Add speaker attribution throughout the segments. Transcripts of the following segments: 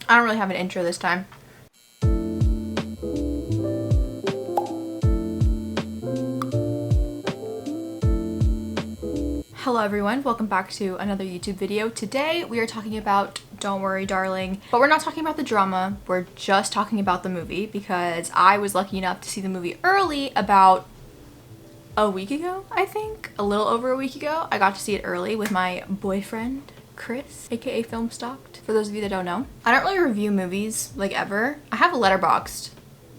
Speaker 1: I don't really have an intro this time. Hello everyone, welcome back to another YouTube video. Today we are talking about Don't Worry Darling, but we're not talking about the drama, we're just talking about the movie because I was lucky enough to see the movie early about a week ago, I think. A little over a week ago. I got to see it early with my boyfriend, Chris, aka Film Stocked, for those of you that don't know. I don't really review movies, like, ever. I have a Letterboxd,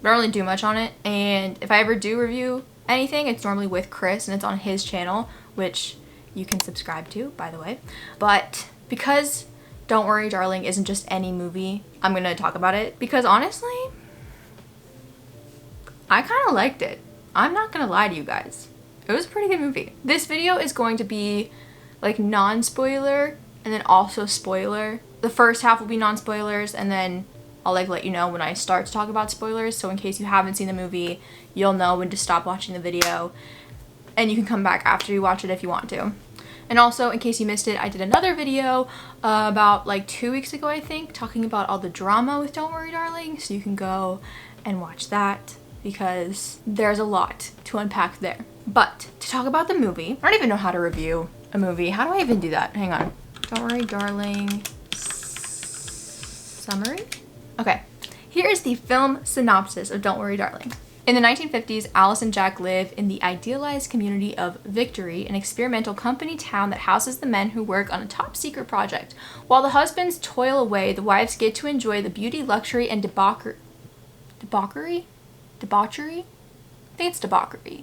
Speaker 1: but I don't really do much on it, and if I ever do review anything, it's normally with Chris, and it's on his channel, which you can subscribe to, by the way. But because Don't Worry Darling isn't just any movie, I'm gonna talk about it because honestly, I kind of liked it. I'm not gonna lie to you guys. It was a pretty good movie. This video is going to be like non-spoiler and then also spoiler. The first half will be non-spoilers and then I'll like let you know when I start to talk about spoilers. So in case you haven't seen the movie, you'll know when to stop watching the video. And you can come back after you watch it if you want to. And also, in case you missed it, I did another video about like 2 weeks ago, I think, talking about all the drama with Don't Worry Darling. So you can go and watch that because there's a lot to unpack there. But to talk about the movie, I don't even know how to review a movie. How do I even do that? Hang on. Don't Worry Darling summary? Okay, here is the film synopsis of Don't Worry Darling. In the 1950s, Alice and Jack live in the idealized community of Victory, an experimental company town that houses the men who work on a top-secret project. While the husbands toil away, the wives get to enjoy the beauty, luxury, and debauchery? I think it's debauchery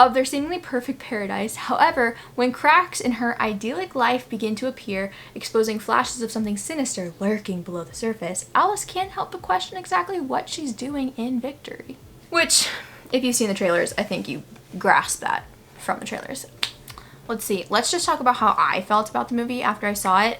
Speaker 1: of their seemingly perfect paradise. However, when cracks in her idyllic life begin to appear, exposing flashes of something sinister lurking below the surface, Alice can't help but question exactly what she's doing in Victory. Which, if you've seen the trailers, I think you grasp that from the trailers. Let's see. Let's just talk about how I felt about the movie after I saw it.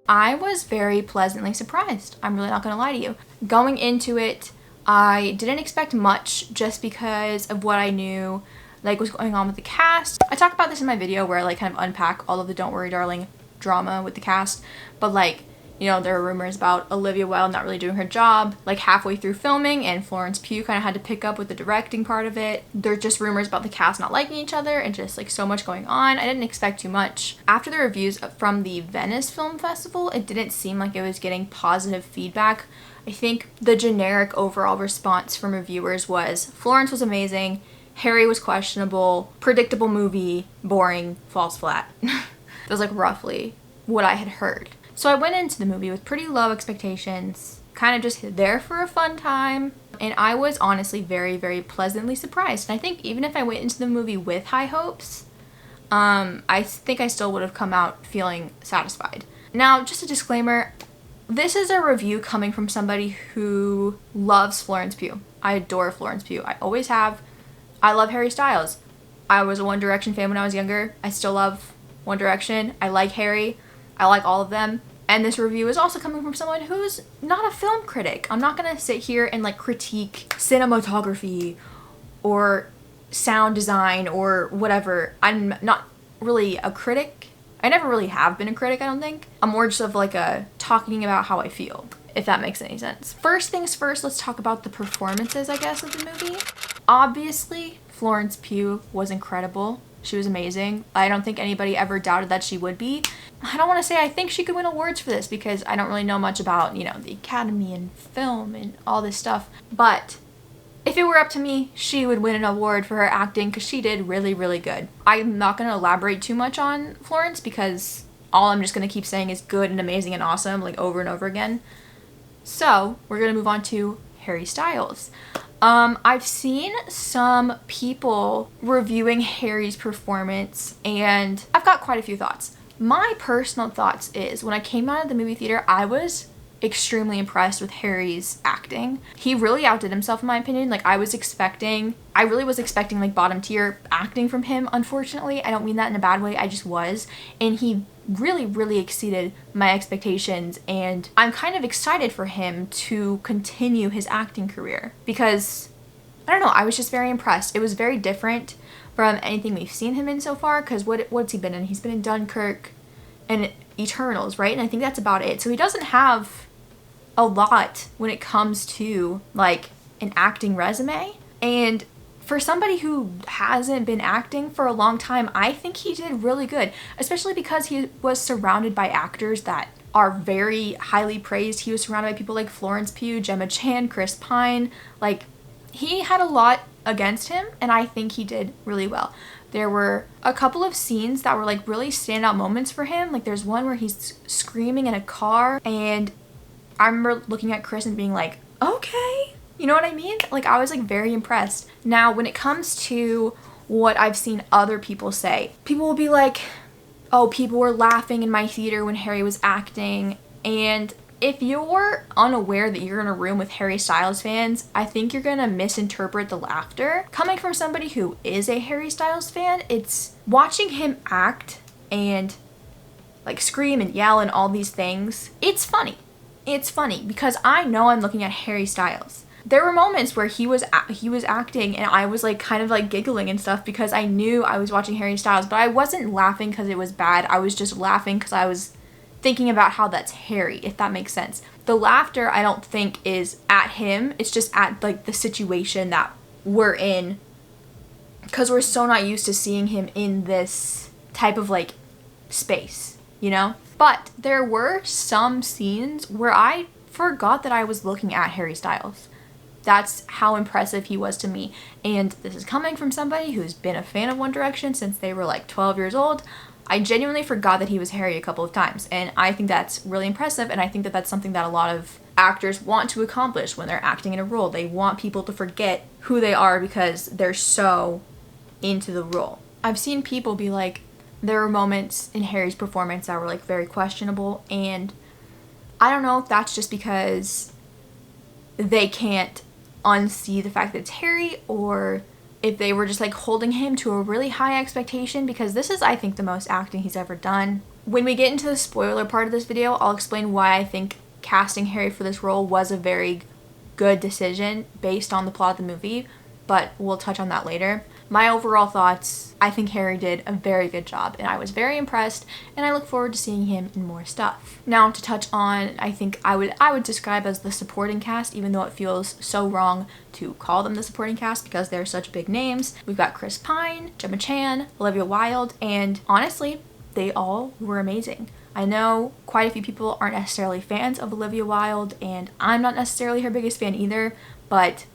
Speaker 1: I was very pleasantly surprised. I'm really not going to lie to you. Going into it, I didn't expect much just because of what I knew like was going on with the cast. I talk about this in my video where I like kind of unpack all of the Don't Worry Darling drama with the cast, but like, you know, there were rumors about Olivia Wilde not really doing her job like halfway through filming, and Florence Pugh kind of had to pick up with the directing part of it. There's just rumors about the cast not liking each other and just like so much going on. I didn't expect too much. After the reviews from the Venice Film Festival, it didn't seem like it was getting positive feedback. I think the generic overall response from reviewers was Florence was amazing, Harry was questionable, predictable movie, boring, falls flat. That was like roughly what I had heard. So I went into the movie with pretty low expectations, kind of just there for a fun time, and I was honestly very, very pleasantly surprised. And I think even if I went into the movie with high hopes, I think I still would have come out feeling satisfied. Now, just a disclaimer, this is a review coming from somebody who loves Florence Pugh. I adore Florence Pugh. I always have. I love Harry Styles. I was a One Direction fan when I was younger. I still love One Direction. I like Harry. I like all of them. And this review is also coming from someone who's not a film critic. I'm not gonna sit here and like critique cinematography or sound design or whatever. I'm not really a critic. I never really have been a critic, I don't think. I'm more just of like a talking about how I feel, if that makes any sense. First things first, let's talk about the performances, I guess, of the movie. Obviously, Florence Pugh was incredible. She was amazing. I don't think anybody ever doubted that she would be. I don't want to say I think she could win awards for this because I don't really know much about, you know, the Academy and film and all this stuff. But if it were up to me, she would win an award for her acting because she did really, really good. I'm not going to elaborate too much on Florence because all I'm just going to keep saying is good and amazing and awesome, like over and over again. So we're going to move on to Harry Styles. I've seen some people reviewing Harry's performance and I've got quite a few thoughts. My personal thoughts is when I came out of the movie theater, I was extremely impressed with Harry's acting. He really outdid himself in my opinion. Like I really was expecting like bottom tier acting from him. Unfortunately, I don't mean that in a bad way. I just was. And he really, really exceeded my expectations, and I'm kind of excited for him to continue his acting career because, I don't know, I was just very impressed. It was very different from anything we've seen him in so far because what's he been in? He's been in Dunkirk, and Eternals, right? And I think that's about it. So he doesn't have a lot when it comes to like an acting resume. And for somebody who hasn't been acting for a long time, I think he did really good, especially because he was surrounded by actors that are very highly praised. He was surrounded by people like Florence Pugh, Gemma Chan, Chris Pine. Like, he had a lot against him, and I think he did really well. There were a couple of scenes that were like really standout moments for him. Like, there's one where he's screaming in a car, and I remember looking at Chris and being like, okay. You know what I mean? Like, I was like very impressed. Now, when it comes to what I've seen other people say, people will be like, oh, people were laughing in my theater when Harry was acting. And if you're unaware that you're in a room with Harry Styles fans, I think you're gonna misinterpret the laughter. Coming from somebody who is a Harry Styles fan, it's watching him act and like scream and yell and all these things. It's funny. It's funny because I know I'm looking at Harry Styles. There were moments where he was acting and I was like kind of like giggling and stuff because I knew I was watching Harry Styles, but I wasn't laughing because it was bad. I was just laughing because I was thinking about how that's Harry, if that makes sense. The laughter I don't think is at him. It's just at like the situation that we're in because we're so not used to seeing him in this type of like space, you know? But there were some scenes where I forgot that I was looking at Harry Styles. That's how impressive he was to me. And this is coming from somebody who's been a fan of One Direction since they were like 12 years old. I genuinely forgot that he was Harry a couple of times. And I think that's really impressive. And I think that that's something that a lot of actors want to accomplish when they're acting in a role. They want people to forget who they are because they're so into the role. I've seen people be like, there were moments in Harry's performance that were like very questionable. And I don't know if that's just because they can't unsee the fact that it's Harry, or if they were just like holding him to a really high expectation, because this is, I think, the most acting he's ever done. When we get into the spoiler part of this video, I'll explain why I think casting Harry for this role was a very good decision based on the plot of the movie, but we'll touch on that later. My overall thoughts, I think Harry did a very good job and I was very impressed, and I look forward to seeing him in more stuff. Now to touch on, I think I would describe as the supporting cast, even though it feels so wrong to call them the supporting cast because they're such big names. We've got Chris Pine, Gemma Chan, Olivia Wilde, and honestly, they all were amazing. I know quite a few people aren't necessarily fans of Olivia Wilde, and I'm not necessarily her biggest fan either, but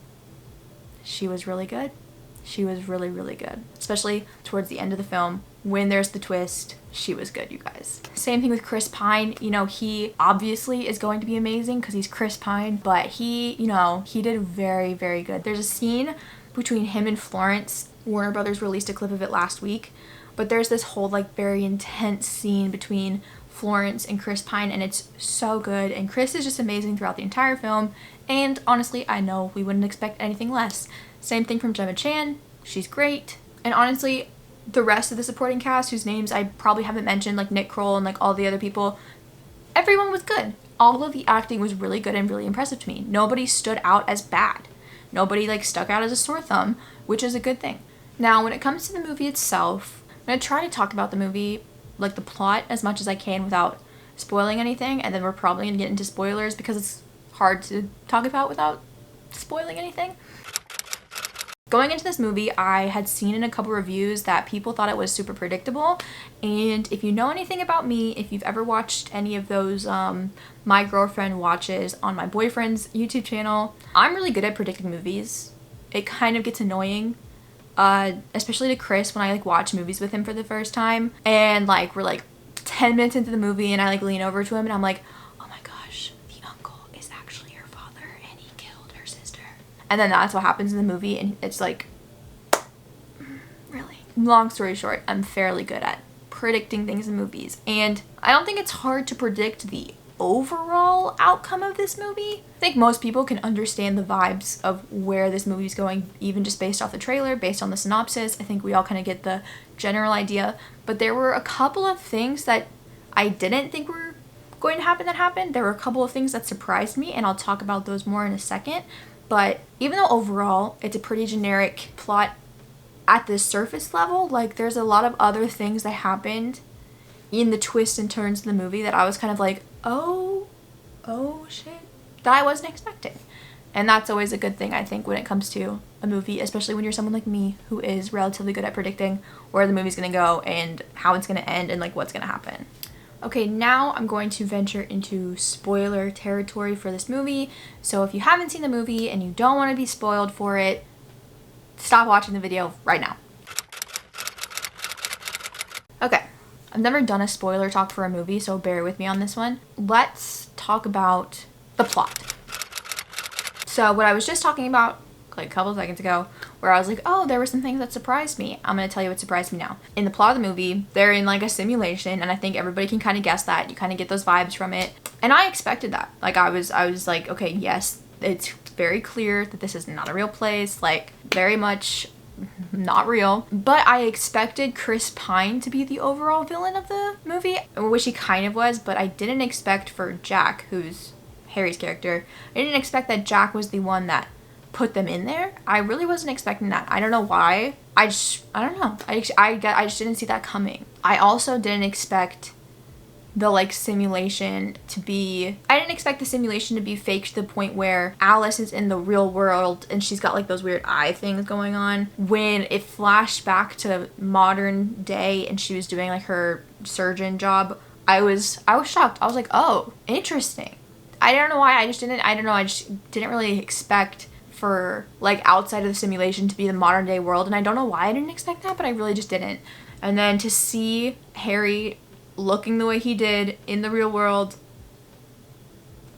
Speaker 1: she was really good. She was really, really good. Especially towards the end of the film, when there's the twist, she was good, you guys. Same thing with Chris Pine. You know, he obviously is going to be amazing because he's Chris Pine, but he, you know, he did very, very good. There's a scene between him and Florence. Warner Brothers released a clip of it last week, but there's this whole like very intense scene between Florence and Chris Pine, and it's so good, and Chris is just amazing throughout the entire film, and honestly, I know we wouldn't expect anything less. Same thing from Gemma Chan. She's great. And honestly, the rest of the supporting cast, whose names I probably haven't mentioned, like Nick Kroll and like all the other people, everyone was good. All of the acting was really good and really impressive to me. Nobody stood out as bad. Nobody like stuck out as a sore thumb, which is a good thing. Now, when it comes to the movie itself, I'm going to try to talk about the movie, like the plot, as much as I can without spoiling anything, and then we're probably going to get into spoilers because it's hard to talk about without spoiling anything. Going into this movie, I had seen in a couple reviews that people thought it was super predictable, and if you know anything about me, if you've ever watched any of those My Girlfriend Watches on my boyfriend's YouTube channel, I'm really good at predicting movies. It kind of gets annoying, especially to Chris when I like watch movies with him for the first time, and like we're like 10 minutes into the movie and I like lean over to him and I'm like, oh my gosh, the uncle is actually her father and he killed her sister. And then that's what happens in the movie, and it's like, really? Long story short, I'm fairly good at predicting things in movies, and I don't think it's hard to predict the overall outcome of this movie. I think most people can understand the vibes of where this movie's going, even just based off the trailer, based on the synopsis. I think we all kind of get the general idea, but there were a couple of things that I didn't think were going to happen that happened. There were a couple of things that surprised me, and I'll talk about those more in a second. But even though overall it's a pretty generic plot at the surface level, like there's a lot of other things that happened in the twists and turns of the movie that I was kind of like, oh shit, that I wasn't expecting. And that's always a good thing, I think, when it comes to a movie, especially when you're someone like me who is relatively good at predicting where the movie's gonna go and how it's gonna end and like what's gonna happen. Okay, now I'm going to venture into spoiler territory for this movie. So if you haven't seen the movie and you don't want to be spoiled for it, stop watching the video right now. Okay, I've never done a spoiler talk for a movie, so bear with me on this one. Let's talk about the plot. So what I was just talking about like a couple of seconds ago, where I was like, oh, there were some things that surprised me. I'm going to tell you what surprised me now. In the plot of the movie, they're in like a simulation, and I think everybody can kind of guess that. You kind of get those vibes from it. And I expected that. Like I was like, okay, yes, it's very clear that this is not a real place, like very much not real. But I expected Chris Pine to be the overall villain of the movie, which he kind of was, but I didn't expect for Jack, who's Harry's character, I didn't expect that Jack was the one that put them in there. I really wasn't expecting that. I don't know why. I don't know. I just didn't see that coming. I also didn't expect the like simulation to be, I didn't expect the simulation to be fake to the point where Alice is in the real world and she's got like those weird eye things going on. When it flashed back to modern day and she was doing like her surgeon job, I was shocked. I was like, oh, interesting. I don't know why. I just didn't really expect for like outside of the simulation to be the modern day world, and I don't know why I didn't expect that, but I really just didn't. And then to see Harry looking the way he did in the real world,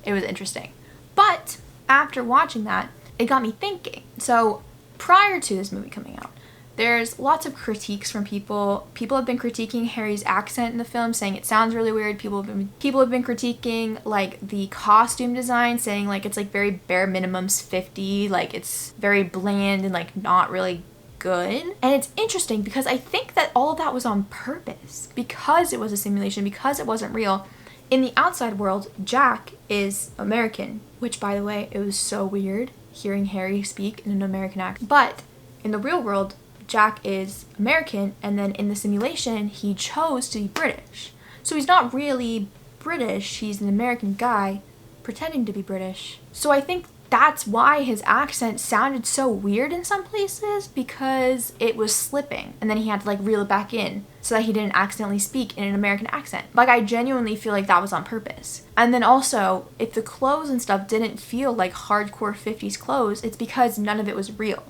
Speaker 1: it was interesting. But after watching that, it got me thinking. So prior to this movie coming out, there's lots of critiques from people. People have been critiquing Harry's accent in the film, saying it sounds really weird. People have been critiquing like the costume design, saying like it's like very bare minimums 50, like it's very bland and like not really good. And it's interesting because I think that all of that was on purpose, because it was a simulation, because it wasn't real. In the outside world, Jack is American, which by the way, it was so weird hearing Harry speak in an American accent. But in the real world, Jack is American, and then in the simulation, he chose to be British. So he's not really British, he's an American guy pretending to be British. So I think that's why his accent sounded so weird in some places, because it was slipping, and then he had to like reel it back in so that he didn't accidentally speak in an American accent. Like I genuinely feel like that was on purpose. And then also, if the clothes and stuff didn't feel like hardcore 50s clothes, it's because none of it was real.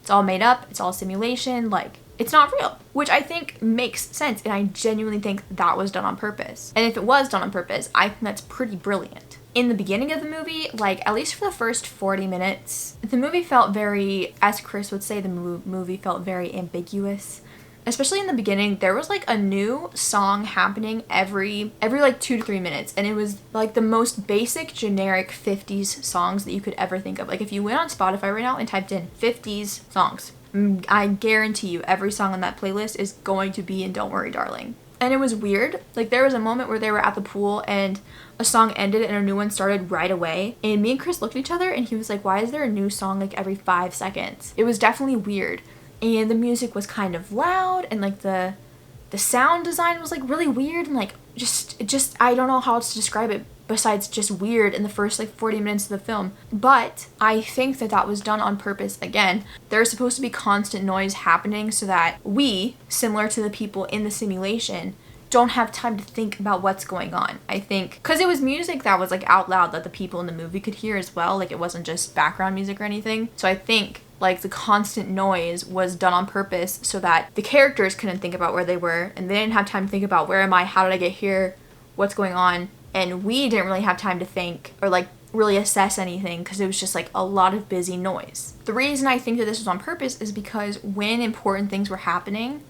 Speaker 1: It's all made up, it's all simulation, like, it's not real. Which I think makes sense, and I genuinely think that was done on purpose. And if it was done on purpose, I think that's pretty brilliant. In the beginning of the movie, like, at least for the first 40 minutes, the movie felt very, as Chris would say, the movie felt very ambiguous. Especially in the beginning, there was like a new song happening every like 2 to 3 minutes, and it was like the most basic generic 50s songs that you could ever think of. Like if you went on Spotify right now and typed in 50s songs, I guarantee you every song on that playlist is going to be in Don't Worry Darling. And it was weird. Like there was a moment where they were at the pool and a song ended and a new one started right away, and me and Chris looked at each other and he was like, why is there a new song like every 5 seconds? It was definitely weird. And the music was kind of loud, and like the sound design was like really weird, and like just I don't know how else to describe it besides just weird in the first like 40 minutes of the film. But I think that that was done on purpose. Again, there's supposed to be constant noise happening so that we, similar to the people in the simulation, don't have time to think about what's going on. I think because it was music that was like out loud that the people in the movie could hear as well, like it wasn't just background music or anything. So I think like the constant noise was done on purpose so that the characters couldn't think about where they were, and they didn't have time to think about where am I, how did I get here, what's going on, and we didn't really have time to think or like really assess anything because it was just like a lot of busy noise. The reason I think that this was on purpose is because when important things were happening,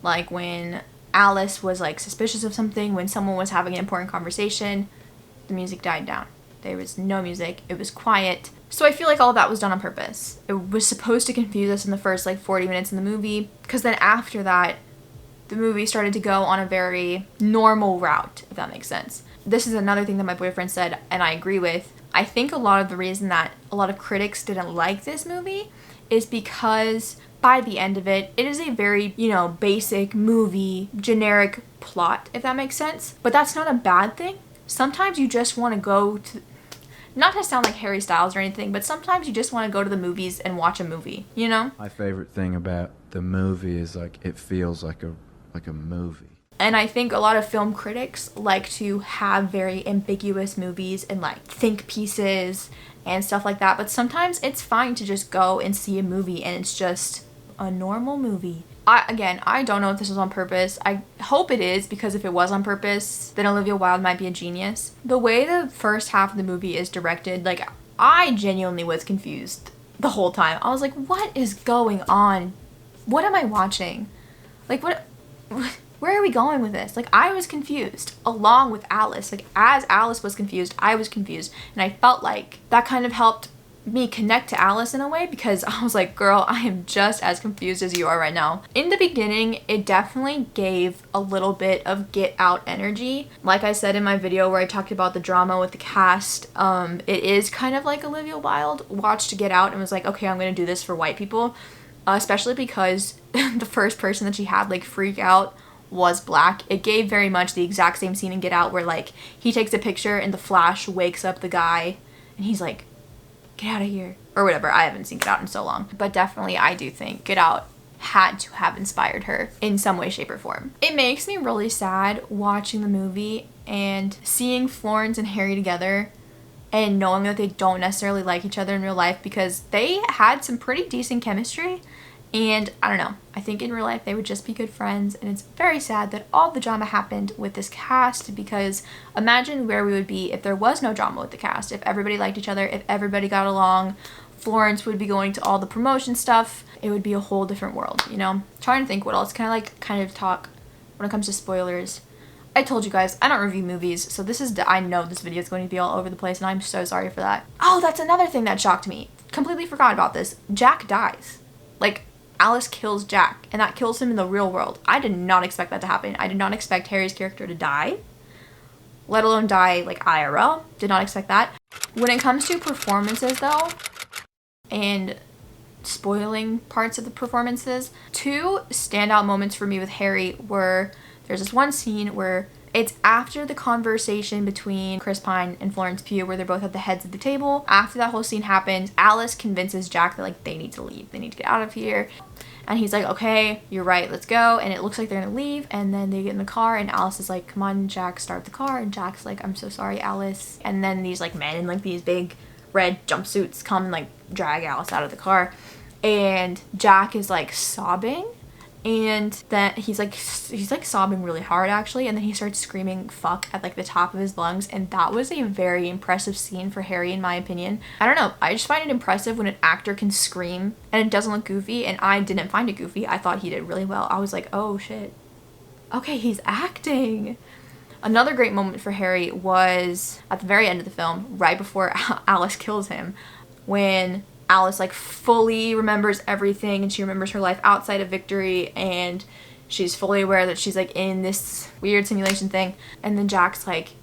Speaker 1: like when Alice was like suspicious of something, when someone was having an important conversation, the music died down. There was no music, it was quiet. So I feel like all of that was done on purpose. It was supposed to confuse us in the first like 40 minutes in the movie, because then after that, the movie started to go on a very normal route, if that makes sense. This is another thing that my boyfriend said, and I agree with. I think a lot of the reason that a lot of critics didn't like this movie is because by the end of it, it is a very, you know, basic movie, generic plot, if that makes sense. But that's not a bad thing. Sometimes you just want to go to, not to sound like Harry Styles or anything, but sometimes you just want to go to the movies and watch a movie, you know?
Speaker 2: My favorite thing about the movie is like it feels like a movie.
Speaker 1: And I think a lot of film critics like to have very ambiguous movies and like think pieces and stuff like that, but sometimes it's fine to just go and see a movie and it's just a normal movie. I don't know if this was on purpose. I hope it is, because if it was on purpose, then Olivia Wilde might be a genius. The way the first half of the movie is directed, like, I genuinely was confused the whole time. I was like, what is going on? What am I watching? Like, where are we going with this? Like, I was confused along with Alice. Like, as Alice was confused, I was confused. And I felt like that kind of helped me connect to Alice in a way, because I was like, girl, I am just as confused as you are right now. In the beginning, it definitely gave a little bit of Get Out energy. Like I said in my video where I talked about the drama with the cast, it is kind of like Olivia Wilde watched Get Out and was like, okay, I'm gonna do this for white people, especially because the first person that she had like freak out was black. It gave very much the exact same scene in Get Out where like he takes a picture and the flash wakes up the guy and he's like, get out of here, or whatever. I haven't seen Get Out in so long, but definitely I do think Get Out had to have inspired her in some way, shape, or form. It makes me really sad watching the movie and seeing Florence and Harry together and knowing that they don't necessarily like each other in real life, because they had some pretty decent chemistry. And I don't know, I think in real life they would just be good friends, and it's very sad that all the drama happened with this cast, because imagine where we would be if there was no drama with the cast, if everybody liked each other, if everybody got along. Florence would be going to all the promotion stuff. It would be a whole different world, you know? I'm trying to think what else can I kind of talk when it comes to spoilers. I told you guys, I don't review movies, so I know this video is going to be all over the place, and I'm so sorry for that. Oh, that's another thing that shocked me. Completely forgot about this. Jack dies. Like, Alice kills Jack, and that kills him in the real world. I did not expect that to happen. I did not expect Harry's character to die, let alone die like IRL. Did not expect that. When it comes to performances though, and spoiling parts of the performances, two standout moments for me with Harry were, there's this one scene where it's after the conversation between Chris Pine and Florence Pugh where they're both at the heads of the table. After that whole scene happens, Alice convinces Jack that like they need to leave. They need to get out of here. And he's like, okay, you're right, let's go. And it looks like they're gonna leave. And then they get in the car and Alice is like, come on, Jack, start the car. And Jack's like, I'm so sorry, Alice. And then these like men in like these big red jumpsuits come and like drag Alice out of the car. And Jack is like sobbing. And then he's like sobbing really hard actually, and then he starts screaming fuck at like the top of his lungs, and that was a very impressive scene for Harry in my opinion. I don't know, I just find it impressive when an actor can scream and it doesn't look goofy, and I didn't find it goofy. I thought he did really well. I was like, oh shit, okay, he's acting. Another great moment for Harry was at the very end of the film, right before Alice kills him, when Alice like fully remembers everything and she remembers her life outside of Victory, and she's fully aware that she's like in this weird simulation thing. And then Jack's like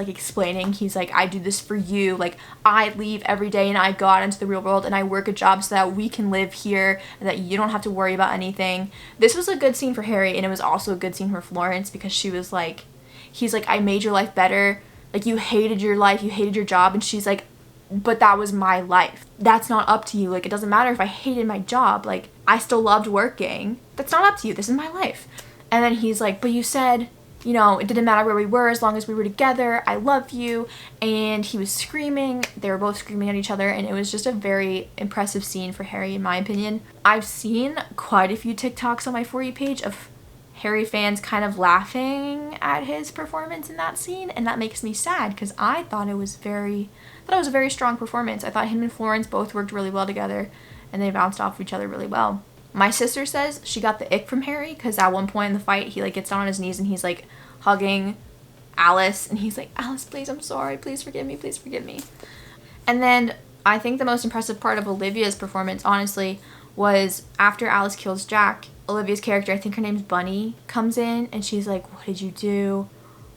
Speaker 1: explaining, he's like, I do this for you, like I leave every day and I go out into the real world and I work a job so that we can live here and that you don't have to worry about anything. This was a good scene for Harry, and it was also a good scene for Florence, because she was like, he's like, I made your life better, like you hated your life, you hated your job, and she's like, but that was my life. That's not up to you. Like, it doesn't matter if I hated my job. Like, I still loved working. That's not up to you. This is my life. And then he's like, but you said, you know, it didn't matter where we were as long as we were together. I love you. And he was screaming. They were both screaming at each other. And it was just a very impressive scene for Harry, in my opinion. I've seen quite a few TikToks on my For You page of Harry fans kind of laughing at his performance in that scene. And that makes me sad, because I thought it was a very strong performance. I thought him and Florence both worked really well together, and they bounced off of each other really well. My sister says she got the ick from Harry, because at one point in the fight, he like gets down on his knees and he's like hugging Alice, and he's like, Alice, please, I'm sorry, please forgive me, please forgive me. And then I think the most impressive part of Olivia's performance, honestly, was after Alice kills Jack, Olivia's character, I think her name's Bunny, comes in and she's like, what did you do?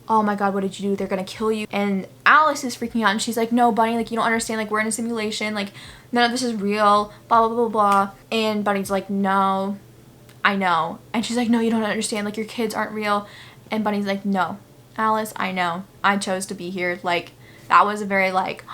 Speaker 1: oh my god, what did you do? They're gonna kill you. And Alice is freaking out and she's like, no, Bunny, like, you don't understand, like, we're in a simulation, like, none of this is real, blah, blah, blah, blah. And Bunny's like, no, I know. And she's like, no, you don't understand, like, your kids aren't real. And Bunny's like, no, Alice, I know. I chose to be here. Like, that was a very, like,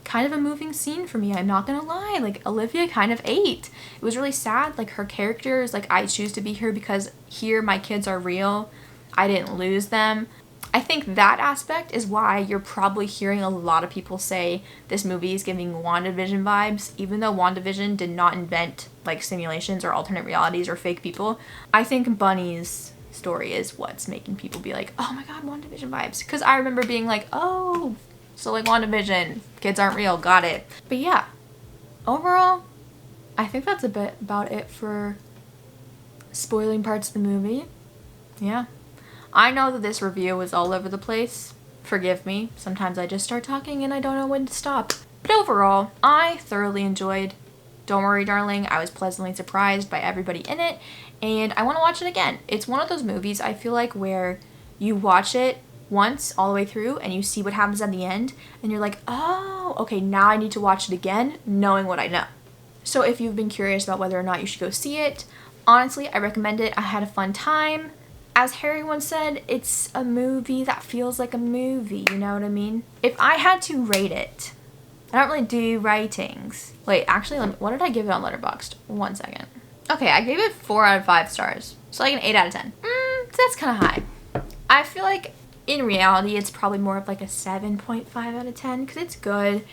Speaker 1: kind of a moving scene for me, I'm not gonna lie. Like, Olivia kind of ate. It was really sad. Like, her character is like, I choose to be here because here my kids are real. I didn't lose them. I think that aspect is why you're probably hearing a lot of people say this movie is giving WandaVision vibes, even though WandaVision did not invent like simulations or alternate realities or fake people. I think Bunny's story is what's making people be like, oh my god, WandaVision vibes. Because I remember being like, oh, so like WandaVision, kids aren't real, got it. But yeah, overall, I think that's a bit about it for spoiling parts of the movie. Yeah. I know that this review was all over the place. Forgive me. Sometimes I just start talking and I don't know when to stop. But overall, I thoroughly enjoyed Don't Worry Darling. I was pleasantly surprised by everybody in it and I want to watch it again. It's one of those movies I feel like where you watch it once all the way through and you see what happens at the end and you're like, oh, okay, now I need to watch it again knowing what I know. So if you've been curious about whether or not you should go see it, honestly, I recommend it. I had a fun time. As Harry once said, it's a movie that feels like a movie, you know what I mean? If I had to rate it, I don't really do ratings. Wait, actually, what did I give it on Letterboxd? 1 second. Okay, I gave it 4 out of 5 stars. So like an 8 out of 10. That's kind of high. I feel like in reality, it's probably more of like a 7.5 out of 10 because it's good.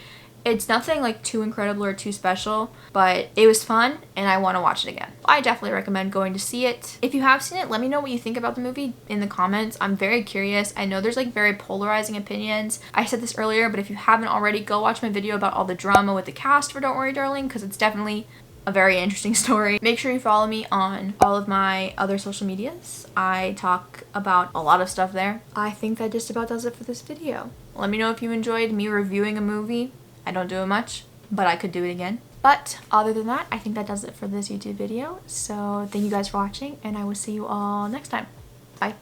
Speaker 1: It's nothing like too incredible or too special, but it was fun and I want to watch it again. I definitely recommend going to see it. If you have seen it, let me know what you think about the movie in the comments. I'm very curious. I know there's like very polarizing opinions. I said this earlier, but if you haven't already, go watch my video about all the drama with the cast for Don't Worry Darling because it's definitely a very interesting story. Make sure you follow me on all of my other social medias. I talk about a lot of stuff there. I think that just about does it for this video. Let me know if you enjoyed me reviewing a movie. I don't do it much, but I could do it again. But other than that, I think that does it for this YouTube video. So thank you guys for watching and I will see you all next time. Bye.